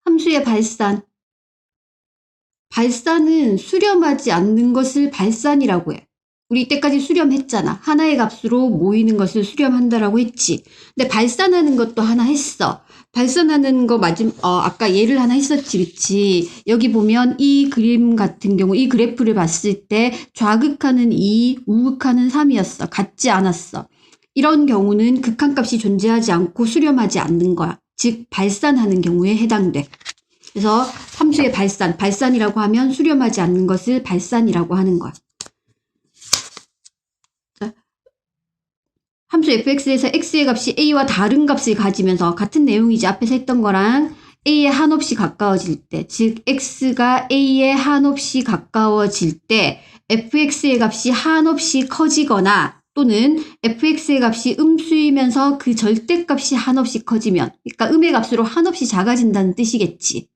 함수의 발산. 발산은 수렴하지 않는 것을 발산이라고 해. 우리 이때까지 수렴했잖아. 하나의 값으로 모이는 것을 수렴한다라고 했지. 근데 발산하는 것도 하나 했어. 발산하는 거 아까 예를 하나 했었지, 그치? 여기 보면 이 그림 같은 경우, 이 그래프를 봤을 때 좌극하는 2, 우극하는 3이었어. 같지 않았어. 이런 경우는 극한값이 존재하지 않고 수렴하지 않는 거야. 즉, 발산하는 경우에 해당돼. 그래서 함수의 발산이라고 하면 수렴하지 않는 것을 발산이라고 하는 거야. 함수 fx에서 x의 값이 a와 다른 값을 가지면서 같은 내용이지 앞에서 했던 거랑 a에 한없이 가까워질 때, 즉 x가 a에 한없이 가까워질 때 fx의 값이 한없이 커지거나 또는 fx의 값이 음수이면서 그 절대값이 한없이 커지면, 그러니까 음의 값으로 한없이 작아진다는 뜻이겠지.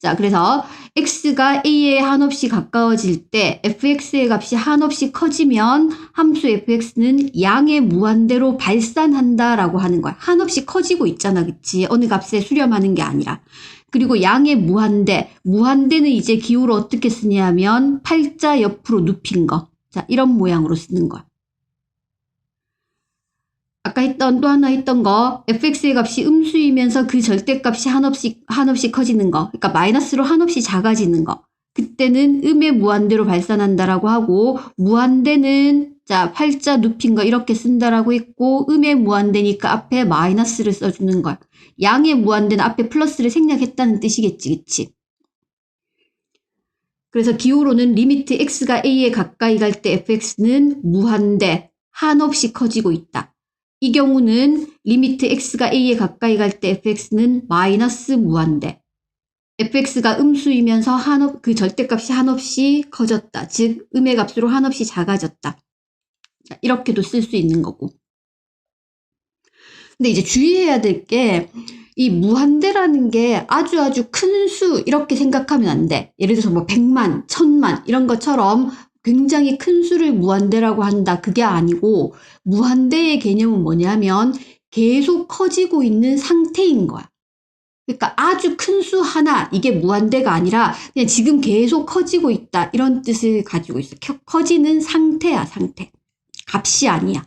자, 그래서 x가 a에 한없이 가까워질 때 fx의 값이 한없이 커지면 함수 fx는 양의 무한대로 발산한다라고 하는 거야. 한없이 커지고 있잖아, 그치? 어느 값에 수렴하는 게 아니라. 그리고 양의 무한대는 이제 기호로 어떻게 쓰냐면 팔자 옆으로 눕힌 거. 자, 이런 모양으로 쓰는 거야. 아까 또 하나 했던 거, fx의 값이 음수이면서 그 절대값이 한없이 커지는 거. 그러니까 마이너스로 한없이 작아지는 거. 그때는 음의 무한대로 발산한다라고 하고, 무한대는 자, 팔자 눕힌 거 이렇게 쓴다라고 했고, 음의 무한대니까 앞에 마이너스를 써주는 거야. 양의 무한대는 앞에 플러스를 생략했다는 뜻이겠지, 그치? 그래서 기호로는 리미트 x가 a에 가까이 갈 때 fx는 무한대, 한없이 커지고 있다. 이 경우는 리미트 x가 a에 가까이 갈 때 fx는 마이너스 무한대. fx가 음수이면서 그 절대값이 한없이 커졌다. 즉 음의 값으로 한없이 작아졌다. 자, 이렇게도 쓸 수 있는 거고. 근데 이제 주의해야 될 게 이 무한대라는 게 아주 큰 수 이렇게 생각하면 안 돼. 예를 들어서 뭐 100만, 1000만 이런 것처럼 굉장히 큰 수를 무한대라고 한다. 그게 아니고 무한대의 개념은 뭐냐면 계속 커지고 있는 상태인 거야. 그러니까 아주 큰 수 하나, 이게 무한대가 아니라 그냥 지금 계속 커지고 있다. 이런 뜻을 가지고 있어. 커지는 상태야, 상태. 값이 아니야.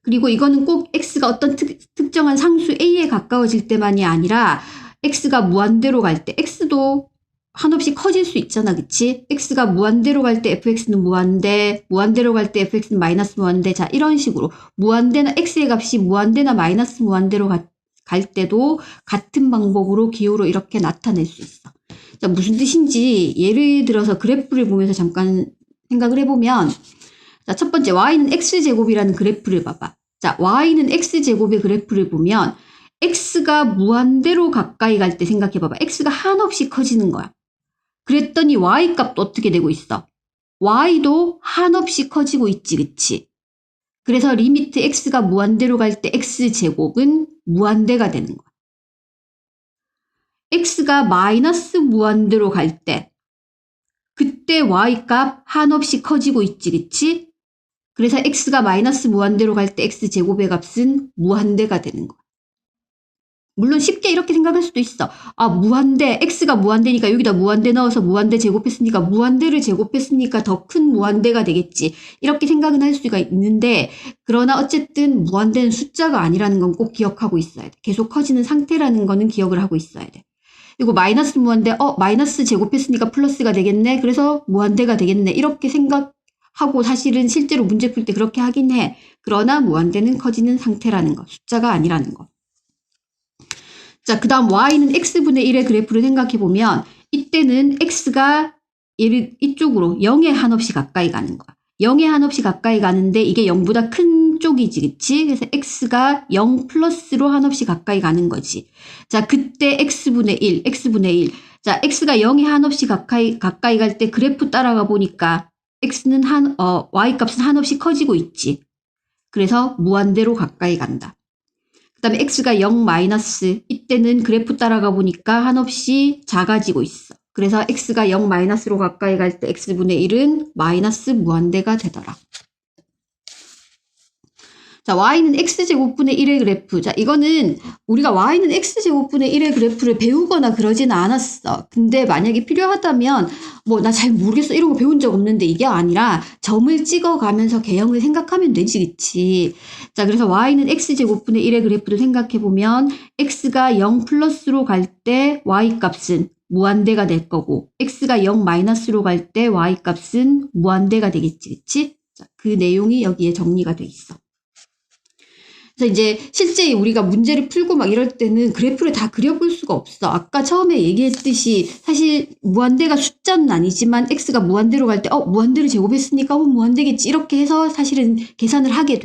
그리고 이거는 꼭 x가 어떤 특정한 상수 a에 가까워질 때만이 아니라 x가 무한대로 갈 때, x도 한없이 커질 수 있잖아, 그치? x가 무한대로 갈 때 fx는 무한대로 갈 때 fx는 마이너스 무한대. 자, 이런 식으로 무한대나 x의 값이 무한대나 마이너스 무한대로 갈 때도 같은 방법으로 기호로 이렇게 나타낼 수 있어. 자, 무슨 뜻인지 예를 들어서 그래프를 보면서 잠깐 생각을 해보면, 자, 첫 번째 y는 x제곱이라는 그래프를 봐봐. 자, y는 x제곱의 그래프를 보면 x가 무한대로 가까이 갈 때 생각해봐봐. x가 한없이 커지는 거야. 그랬더니 y값도 어떻게 되고 있어? y도 한없이 커지고 있지, 그치? 그래서 리미트 x가 무한대로 갈 때 x제곱은 무한대가 되는 거야. x가 마이너스 무한대로 갈 때 그때 y값 한없이 커지고 있지, 그치? 그래서 x가 마이너스 무한대로 갈 때 x제곱의 값은 무한대가 되는 거야. 물론 쉽게 이렇게 생각할 수도 있어. 아, 무한대, x가 무한대니까 여기다 무한대 넣어서 무한대 제곱했으니까 무한대를 제곱했으니까 더 큰 무한대가 되겠지. 이렇게 생각은 할 수가 있는데, 그러나 어쨌든 무한대는 숫자가 아니라는 건 꼭 기억하고 있어야 돼. 계속 커지는 상태라는 거는 기억을 하고 있어야 돼. 그리고 마이너스 무한대, 마이너스 제곱했으니까 플러스가 되겠네. 그래서 무한대가 되겠네. 이렇게 생각하고 사실은 실제로 문제 풀 때 그렇게 하긴 해. 그러나 무한대는 커지는 상태라는 거. 숫자가 아니라는 거. 자, 그 다음 y는 x분의 1의 그래프를 생각해보면 이때는 x가 이쪽으로 0에 한없이 가까이 가는 거야. 0에 한없이 가까이 가는데 이게 0보다 큰 쪽이지, 그치? 그래서 x가 0 플러스로 한없이 가까이 가는 거지. 자, 그때 x분의 1. 자, x가 0에 한없이 가까이 갈 때 그래프 따라가 보니까 x는 y값은 한없이 커지고 있지. 그래서 무한대로 가까이 간다. 그 다음에 x가 0 마이너스, 이때는 그래프 따라가 보니까 한없이 작아지고 있어. 그래서 x가 0 마이너스로 가까이 갈 때 x분의 1은 마이너스 무한대가 되더라. 자, y는 x제곱분의 1의 그래프. 자, 이거는 우리가 y는 x제곱분의 1의 그래프를 배우거나 그러지는 않았어. 근데 만약에 필요하다면 뭐 나 잘 모르겠어 이런 거 배운 적 없는데 이게 아니라 점을 찍어가면서 개형을 생각하면 되지, 그치? 자, 그래서 y는 x제곱분의 1의 그래프를 생각해보면 x가 0 플러스로 갈 때 y 값은 무한대가 될 거고 x가 0 마이너스로 갈 때 y 값은 무한대가 되겠지, 그치? 자, 그 내용이 여기에 정리가 돼 있어. 그래서 이제 실제 우리가 문제를 풀고 막 이럴 때는 그래프를 다 그려볼 수가 없어. 아까 처음에 얘기했듯이 사실 무한대가 숫자는 아니지만 x가 무한대로 갈 때 무한대를 제곱했으니까 무한대겠지 이렇게 해서 사실은 계산을 하게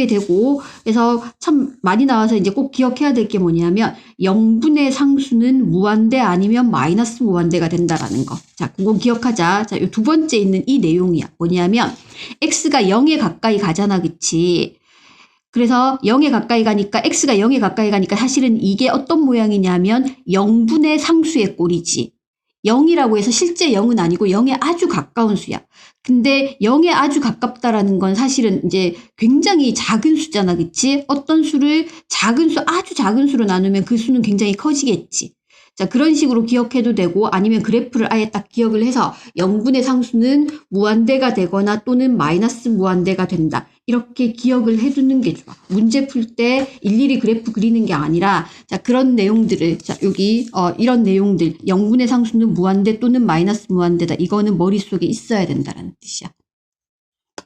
되고 그래서 참 많이 나와서 이제 꼭 기억해야 될 게 뭐냐면 0분의 상수는 무한대 아니면 마이너스 무한대가 된다라는 거. 자, 그건 기억하자. 자, 요 두 번째 있는 이 내용이야. 뭐냐면 x가 0에 가까이 가잖아, 그치? 그래서 0에 가까이 가니까 x가 0에 가까이 가니까 사실은 이게 어떤 모양이냐면 0분의 상수의 꼴이지. 0이라고 해서 실제 0은 아니고 0에 아주 가까운 수야. 근데 0에 아주 가깝다라는 건 사실은 이제 굉장히 작은 수잖아, 그치? 어떤 수를 작은 수, 아주 작은 수로 나누면 그 수는 굉장히 커지겠지. 자, 그런 식으로 기억해도 되고 아니면 그래프를 아예 딱 기억을 해서 0분의 상수는 무한대가 되거나 또는 마이너스 무한대가 된다. 이렇게 기억을 해두는 게 좋아. 문제 풀 때 일일이 그래프 그리는 게 아니라 자, 그런 내용들을 자, 여기 이런 내용들 0분의 상수는 무한대 또는 마이너스 무한대다. 이거는 머릿속에 있어야 된다는 뜻이야.